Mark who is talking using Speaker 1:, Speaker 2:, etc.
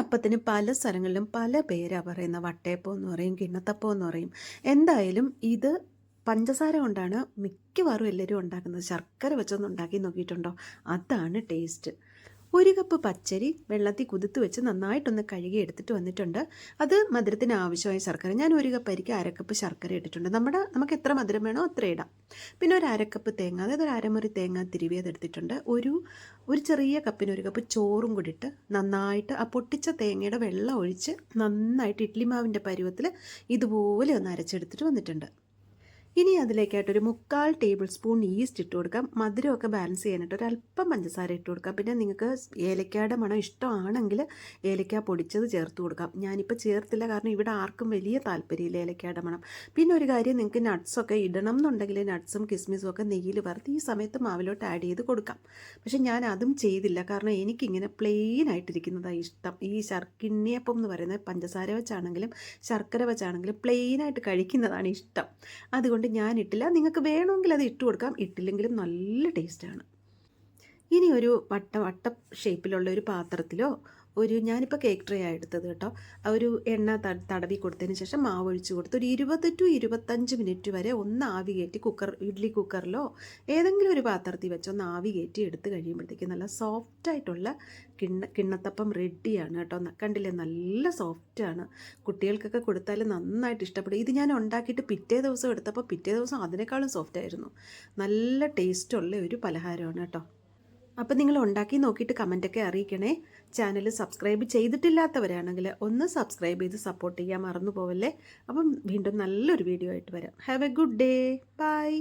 Speaker 1: അപ്പത്തിന് പല സ്ഥലങ്ങളിലും പല പേരാ പറയുന്നത്. വട്ടയപ്പം എന്ന് പറയും, കിണ്ണത്തപ്പം എന്ന് പറയും. എന്തായാലും ഇത് പഞ്ചസാര കൊണ്ടാണ് മിക്കവാറും എല്ലാവരും ഉണ്ടാക്കുന്നത്. ശർക്കര വെച്ചൊന്ന് ഉണ്ടാക്കി നോക്കിയിട്ടുണ്ടോ? അതാണ് ടേസ്റ്റ്. ഒരു കപ്പ് പച്ചരി വെള്ളത്തിൽ കുതിർത്ത് വെച്ച് നന്നായിട്ടൊന്ന് കഴുകി എടുത്തിട്ട് വന്നിട്ടുണ്ട്. അത് മധുരത്തിന് ആവശ്യമായ ശർക്കര, ഞാൻ ഒരു കപ്പ് അരിക്ക് അരക്കപ്പ് ശർക്കര ഇട്ടിട്ടുണ്ട്. നമുക്ക് എത്ര മധുരം വേണോ അത്ര ഇടാം. പിന്നെ ഒരു അരക്കപ്പ് തേങ്ങ, അതായത് ഒരു അരമുറി തേങ്ങ തിരുവിയത് എടുത്തിട്ടുണ്ട്. ഒരു ചെറിയ കപ്പിന് ഒരു കപ്പ് ചോറും കൂടി ഇട്ട് നന്നായിട്ട് ആ പൊട്ടിച്ച തേങ്ങയുടെ വെള്ളം ഒഴിച്ച് നന്നായിട്ട് ഇഡ്ലി മാവിൻ്റെ പരുവത്തിൽ ഇതുപോലെ ഒന്ന് അരച്ചെടുത്തിട്ട് വന്നിട്ടുണ്ട്. ഇനി അതിലേക്കായിട്ടൊരു 3/4 ടേബിൾ സ്പൂൺ ഈസ്റ്റ് ഇട്ട് കൊടുക്കാം. മധുരമൊക്കെ ബാലൻസ് ചെയ്യാനായിട്ട് ഒരല്പം പഞ്ചസാര ഇട്ട് കൊടുക്കാം. പിന്നെ നിങ്ങൾക്ക് ഏലക്കയുടെ മണം ഇഷ്ടമാണെങ്കിൽ ഏലക്ക പൊടിച്ചത് ചേർത്ത് കൊടുക്കാം. ഞാനിപ്പോൾ ചേർത്തില്ല, കാരണം ഇവിടെ ആർക്കും വലിയ താല്പര്യമില്ല ഏലക്കയുടെ മണം. പിന്നെ ഒരു കാര്യം, നിങ്ങൾക്ക് നട്ട്സൊക്കെ ഇടണം എന്നുണ്ടെങ്കിൽ നട്ട്സും കിസ്മിസും ഒക്കെ നെയ്യിൽ വറുത്ത് ഈ സമയത്ത് മാവിലോട്ട് ആഡ് ചെയ്ത് കൊടുക്കാം. പക്ഷേ ഞാൻ അതും ചെയ്തില്ല, കാരണം എനിക്കിങ്ങനെ പ്ലെയിൻ ആയിട്ടിരിക്കുന്നതാണ് ഇഷ്ടം. ഈ കിണ്ണിയപ്പം എന്ന് പറയുന്നത് പഞ്ചസാര വെച്ചാണെങ്കിലും ശർക്കര വെച്ചാണെങ്കിലും പ്ലെയിനായിട്ട് കഴിക്കുന്നതാണ് ഇഷ്ടം. അതുകൊണ്ട് ഞാൻ ഇട്ടില്ല. നിങ്ങൾക്ക് വേണമെങ്കിൽ അത് ഇട്ട് കൊടുക്കാം, ഇട്ടില്ലെങ്കിലും നല്ല ടേസ്റ്റാണ്. ഇനി ഒരു വട്ട ഷേപ്പിലുള്ള ഒരു പാത്രത്തിലോ ഞാനിപ്പോൾ കേക്ക് ട്രേ ആണ് എടുത്തത് കേട്ടോ. ഒരു എണ്ണ തടവി കൊടുത്തതിന് ശേഷം മാവ് ഒഴിച്ച് കൊടുത്ത് ഒരു 20 to 25 മിനിറ്റ് വരെ ഒന്ന് ആവി കയറ്റി ഇഡ്ഡലി കുക്കറിലോ ഏതെങ്കിലും ഒരു പാത്രത്തിൽ വെച്ച് ഒന്ന് ആവി കയറ്റി എടുത്ത് കഴിയുമ്പോഴത്തേക്ക് നല്ല സോഫ്റ്റായിട്ടുള്ള കിണ്ണത്തപ്പം റെഡിയാണ് കേട്ടോ. കണ്ടില്ലേ, നല്ല സോഫ്റ്റാണ്. കുട്ടികൾക്കൊക്കെ കൊടുത്താൽ നന്നായിട്ട് ഇഷ്ടപ്പെടും. ഇത് ഞാൻ ഉണ്ടാക്കിയിട്ട് പിറ്റേ ദിവസം എടുത്തപ്പോൾ പിറ്റേ ദിവസം അതിനേക്കാളും സോഫ്റ്റായിരുന്നു. നല്ല ടേസ്റ്റുള്ള ഒരു പലഹാരമാണ് കേട്ടോ. അപ്പം നിങ്ങൾ ഉണ്ടാക്കി നോക്കിയിട്ട് കമൻറ്റൊക്കെ അറിയിക്കണേ. ചാനൽ സബ്സ്ക്രൈബ് ചെയ്തിട്ടില്ലാത്തവരാണെങ്കിൽ ഒന്ന് സബ്സ്ക്രൈബ് ചെയ്ത് സപ്പോർട്ട് ചെയ്യാൻ മറന്നു പോവല്ലേ. അപ്പം വീണ്ടും നല്ലൊരു വീഡിയോ ആയിട്ട് വരാം. Have a good day. By.